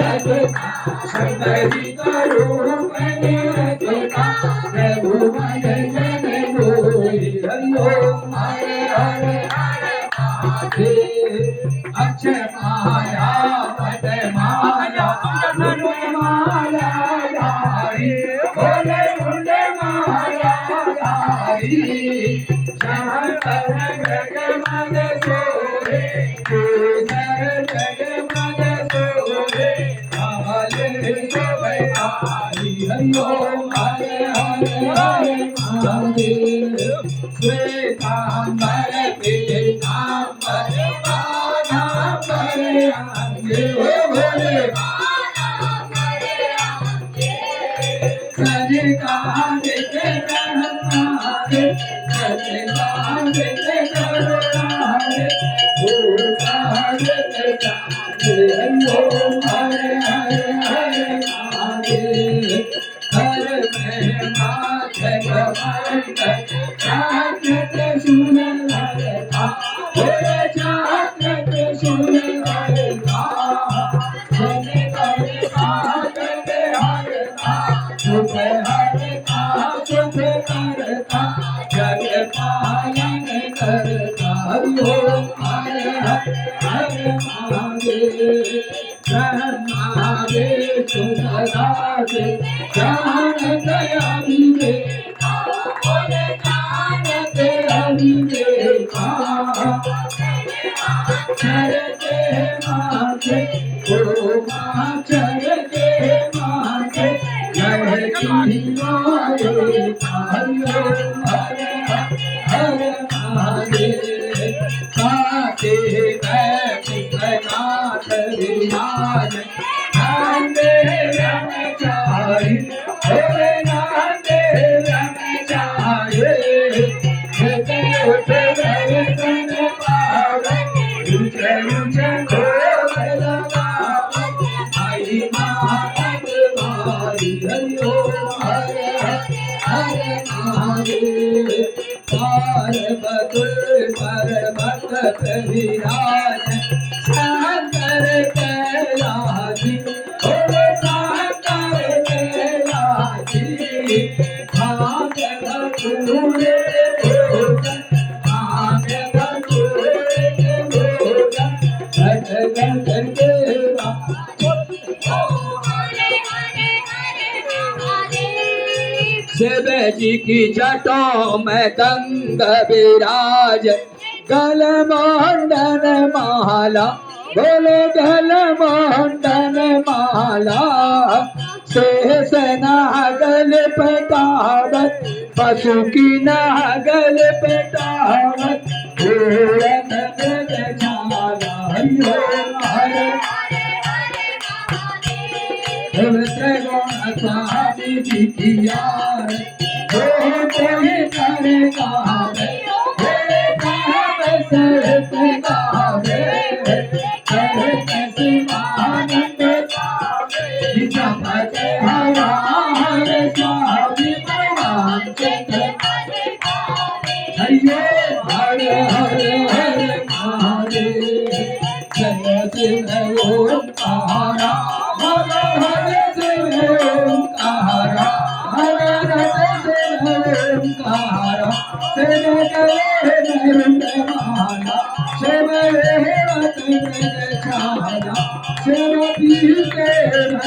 रखता सुंदरी रूप रखता प्रभु मन जन मोहि हरि ओम हरे हरे अक्षय माया पद माया माला धारी बोले मुंडे माया धारी शंकर जगमग सोहे सुंदर जगमग सोहे काले शोभे हरि ओम हरे हरे हरे महादेव श्वेतांबर पीतांबर बाणांबर अंगे भोले सजकांगे करुणारे सजकांगे करुणारे भूतारे हरि ओम हरे हरे हरे महादेव हर में माथ गमंत चाकृत सुन हरता बोले चाकृत सुन हरता जन कर चाकृत हरता सुख हरता सुख करता जग पालन करता हरि ओम हरे हरे महादेव ब्रह्मादे सुंदरादे ज्ञान दया विवेक बोले ज्ञान दया विवेक चरते माथे ओ माँ चरते माथे जय की माये हरि ओम हरे हरे महादेव काके बैठ नाथ विराज नांदे ब्रह्मचारी भोले नांदे ब्रह्मचारी जगते उठे दर्शन पावे ऊंचे ऊंचे घोड़ लगावे आई मात वारी हरि ओम हरे हरे महादेव पार्वत पर्वत विराज शंकर कैलासी भोले शंकर कैलासी भाग भगुरे भोजन भाग भगुरे भोजन घट घट देवा शिव जी की जटों में गंग विराज गल मोंडन माला बोले गल मोंडन माला शेष नागल पटावत पशु की नागल पटावत पूरन मृगशाला हरि ओम हरे स्वामी जी की यार कोई करेगा हरे हरे हरे महादेव जय शिव ओंकारा हरे हरे शिव ओंकारा हरे हरे शिव ओंकारा शिव करे निर्मला शिव हे रत्न शाला शिव पीते